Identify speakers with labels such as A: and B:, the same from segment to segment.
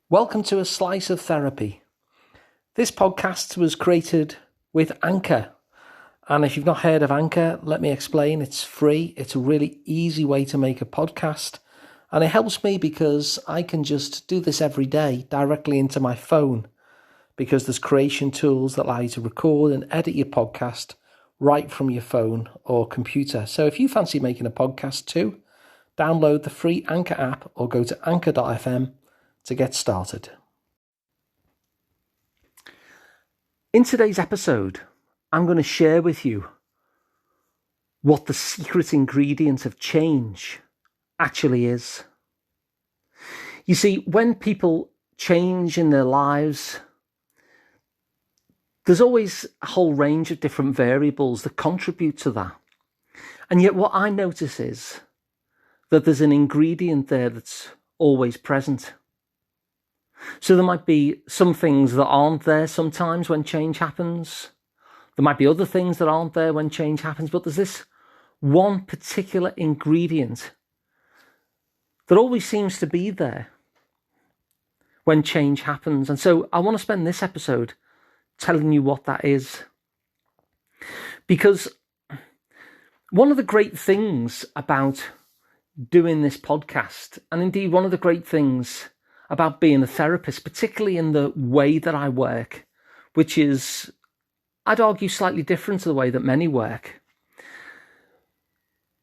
A: Welcome to A Slice of Therapy. This podcast was created with Anchor. And if you've not heard of Anchor, let me explain. It's free. It's a really easy way to make a podcast. And it helps me because I can just do this every day directly into my phone, because there's creation tools that allow you to record and edit your podcast right from your phone or computer. So if you fancy making a podcast too, download the free Anchor app or go to anchor.fm to get started. In today's episode, I'm going to share with you what the secret ingredient of change actually is. You see, when people change in their lives, there's always a whole range of different variables that contribute to that. And yet what I notice is that there's an ingredient there that's always present. So there might be some things that aren't there sometimes when change happens. There might be other things that aren't there when change happens, but there's this one particular ingredient that always seems to be there when change happens. And so I want to spend this episode telling you what that is. Because one of the great things about doing this podcast, and indeed one of the great things about being a therapist, particularly in the way that I work, which is, I'd argue, slightly different to the way that many work.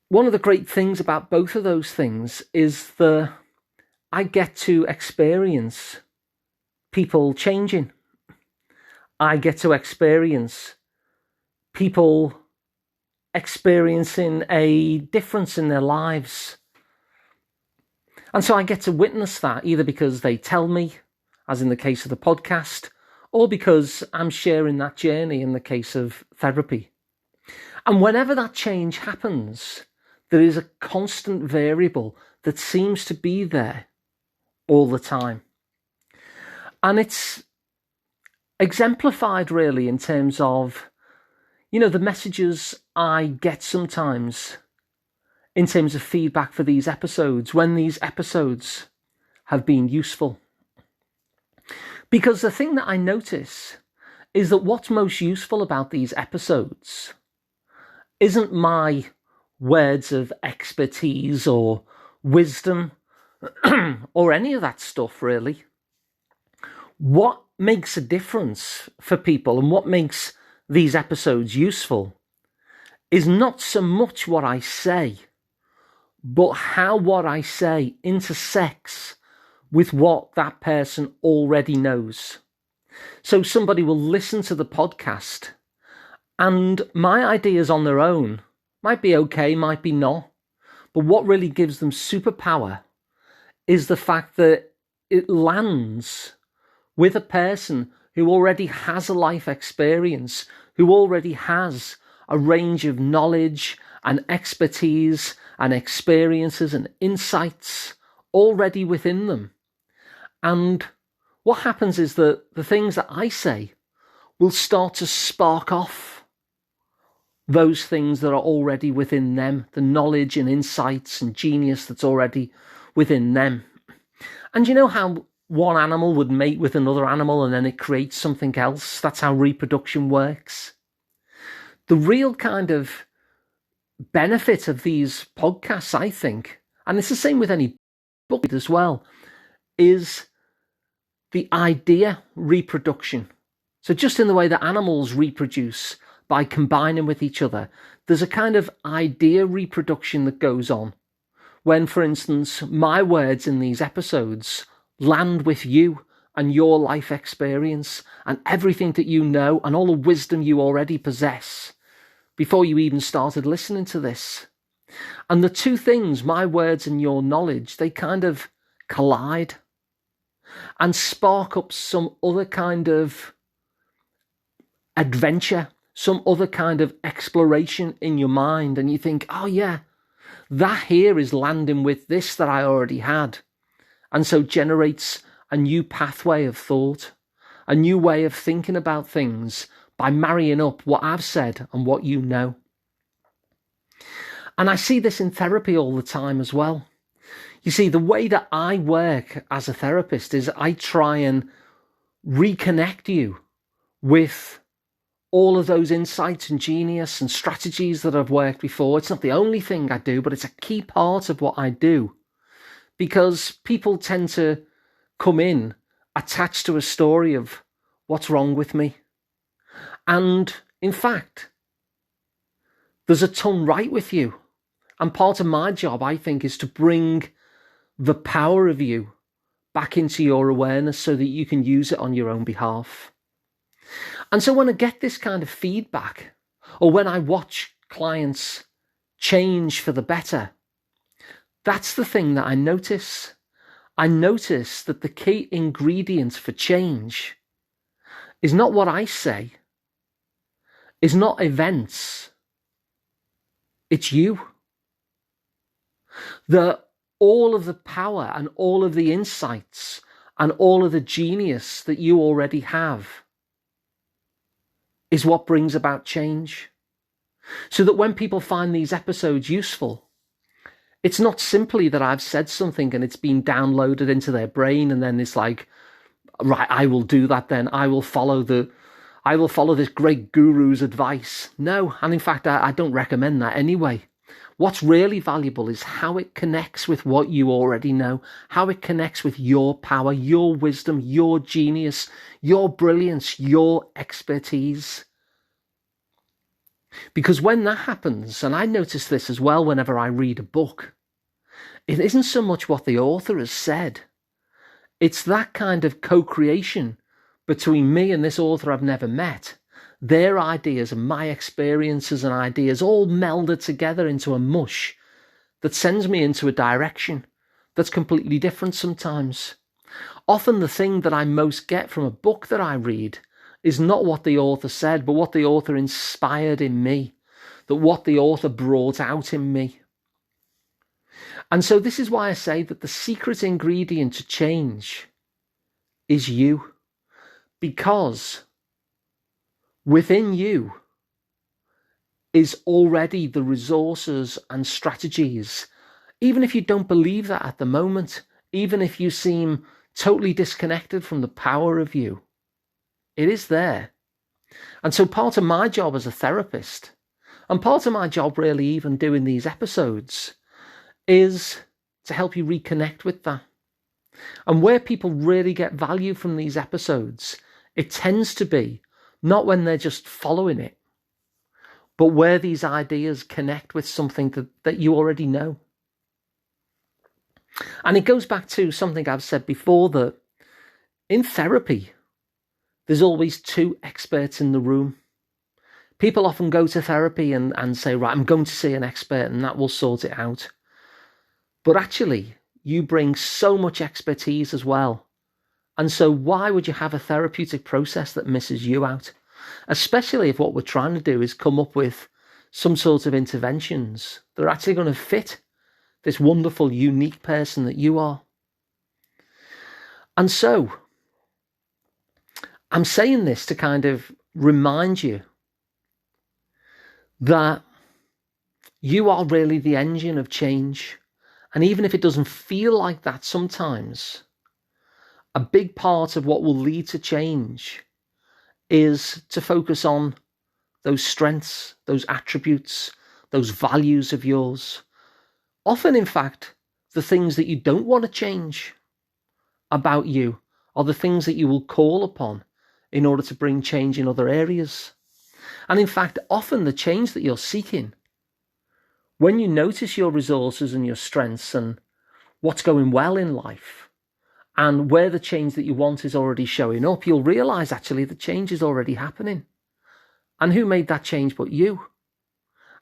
A: One of the great things about both of those things is that I get to experience people changing. I get to experience people experiencing a difference in their lives. And so I get to witness that either because they tell me, as in the case of the podcast, or because I'm sharing that journey in the case of therapy. And whenever that change happens, there is a constant variable that seems to be there all the time. And it's exemplified really in terms of, the messages I get sometimes in terms of feedback for these episodes, when these episodes have been useful. Because the thing that I notice is that what's most useful about these episodes isn't my words of expertise or wisdom or any of that stuff, really. What makes a difference for people and what makes these episodes useful is not so much what I say, but how what I say intersects with what that person already knows. So somebody will listen to the podcast and my ideas on their own might be okay, might be not. But what really gives them superpower is the fact that it lands with a person who already has a life experience, who already has a range of knowledge and expertise and experiences and insights already within them. And what happens is that the things that I say will start to spark off those things that are already within them, the knowledge and insights and genius that's already within them. And you know how one animal would mate with another animal and then it creates something else? That's how reproduction works. The real kind of benefit of these podcasts, I think, and it's the same with any book as well, is the idea reproduction. So just in the way that animals reproduce by combining with each other, there's a kind of idea reproduction that goes on. When, for instance, my words in these episodes land with you and your life experience and everything that you know and all the wisdom you already possess before you even started listening to this. And the two things, my words and your knowledge, they kind of collide and spark up some other kind of adventure, some other kind of exploration in your mind. And you think, oh yeah, that here is landing with this that I already had. And so generates a new pathway of thought, a new way of thinking about things by marrying up what I've said and what you know. And I see this in therapy all the time as well. You see, the way that I work as a therapist is I try and reconnect you with all of those insights and genius and strategies that have worked before. It's not the only thing I do, but it's a key part of what I do, because people tend to come in attached to a story of what's wrong with me. And in fact, there's a ton right with you. And part of my job, I think, is to bring the power of you back into your awareness so that you can use it on your own behalf. And so when I get this kind of feedback, or when I watch clients change for the better, that's the thing that I notice. I notice that the key ingredient for change is not what I say, is not events, it's you. That all of the power and all of the insights and all of the genius that you already have is what brings about change. So that when people find these episodes useful, it's not simply that I've said something and it's been downloaded into their brain and then it's like, right, I will do that then. I will follow this great guru's advice. No, and in fact, I don't recommend that anyway. What's really valuable is how it connects with what you already know, how it connects with your power, your wisdom, your genius, your brilliance, your expertise. Because when that happens, and I notice this as well whenever I read a book, it isn't so much what the author has said. It's that kind of co-creation between me and this author I've never met. Their ideas and my experiences and ideas all melded together into a mush that sends me into a direction that's completely different sometimes. Often the thing that I most get from a book that I read is not what the author said, but what the author inspired in me, that what the author brought out in me. And so this is why I say that the secret ingredient to change is you, because within you is already the resources and strategies. Even if you don't believe that at the moment, even if you seem totally disconnected from the power of you, it is there. And so part of my job as a therapist, and part of my job really even doing these episodes, is to help you reconnect with that. And where people really get value from these episodes, it tends to be not when they're just following it, but where these ideas connect with something that you already know. And it goes back to something I've said before, that in therapy, there's always two experts in the room. People often go to therapy and say, right, I'm going to see an expert and that will sort it out. But actually, you bring so much expertise as well. And so why would you have a therapeutic process that misses you out? Especially if what we're trying to do is come up with some sort of interventions that are actually going to fit this wonderful, unique person that you are. And so I'm saying this to kind of remind you that you are really the engine of change. And even if it doesn't feel like that sometimes, a big part of what will lead to change is to focus on those strengths, those attributes, those values of yours. Often, in fact, the things that you don't want to change about you are the things that you will call upon in order to bring change in other areas. And in fact, often the change that you're seeking, when you notice your resources and your strengths and what's going well in life, and where the change that you want is already showing up, you'll realize actually the change is already happening. And who made that change but you?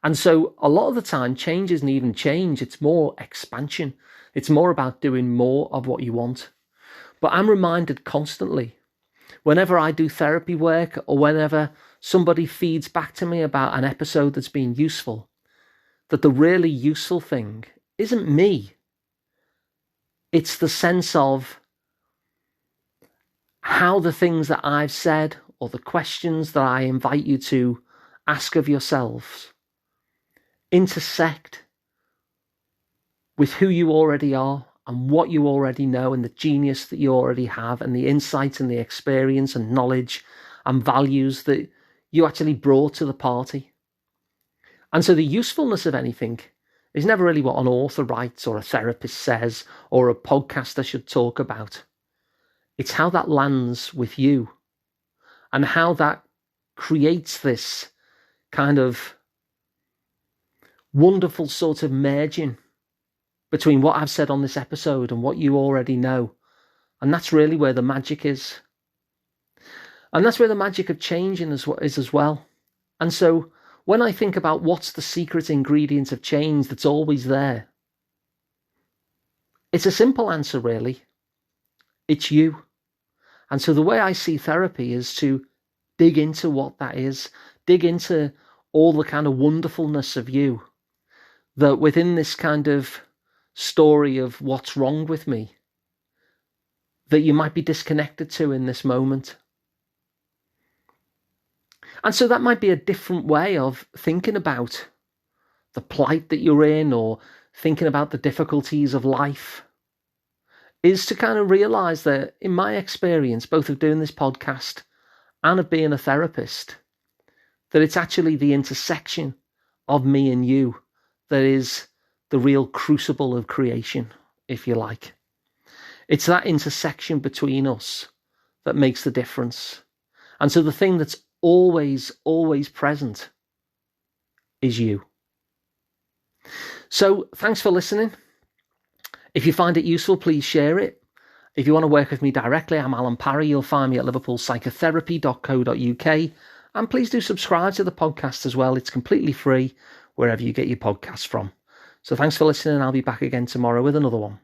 A: And so a lot of the time, change isn't even change, it's more expansion. It's more about doing more of what you want. But I'm reminded constantly, whenever I do therapy work or whenever somebody feeds back to me about an episode that's been useful, that the really useful thing isn't me. It's the sense of how the things that I've said or the questions that I invite you to ask of yourselves intersect with who you already are and what you already know and the genius that you already have and the insight and the experience and knowledge and values that you actually brought to the party. And so the usefulness of anything is never really what an author writes or a therapist says or a podcaster should talk about. It's how that lands with you and how that creates this kind of wonderful sort of merging between what I've said on this episode and what you already know. And that's really where the magic is. And that's where the magic of changing is as well. And so when I think about what's the secret ingredient of change that's always there, it's a simple answer, really. It's you. And so the way I see therapy is to dig into what that is, dig into all the kind of wonderfulness of you, that within this kind of story of what's wrong with me, that you might be disconnected to in this moment. And so that might be a different way of thinking about the plight that you're in or thinking about the difficulties of life, is to kind of realize that in my experience, both of doing this podcast and of being a therapist, that it's actually the intersection of me and you that is the real crucible of creation, if you like. It's that intersection between us that makes the difference. And so the thing that's always, always present is you. So thanks for listening. If you find it useful, please share it. If you want to work with me directly, I'm Alun Parry. You'll find me at liverpoolpsychotherapy.co.uk. And please do subscribe to the podcast as well. It's completely free wherever you get your podcasts from. So thanks for listening. I'll be back again tomorrow with another one.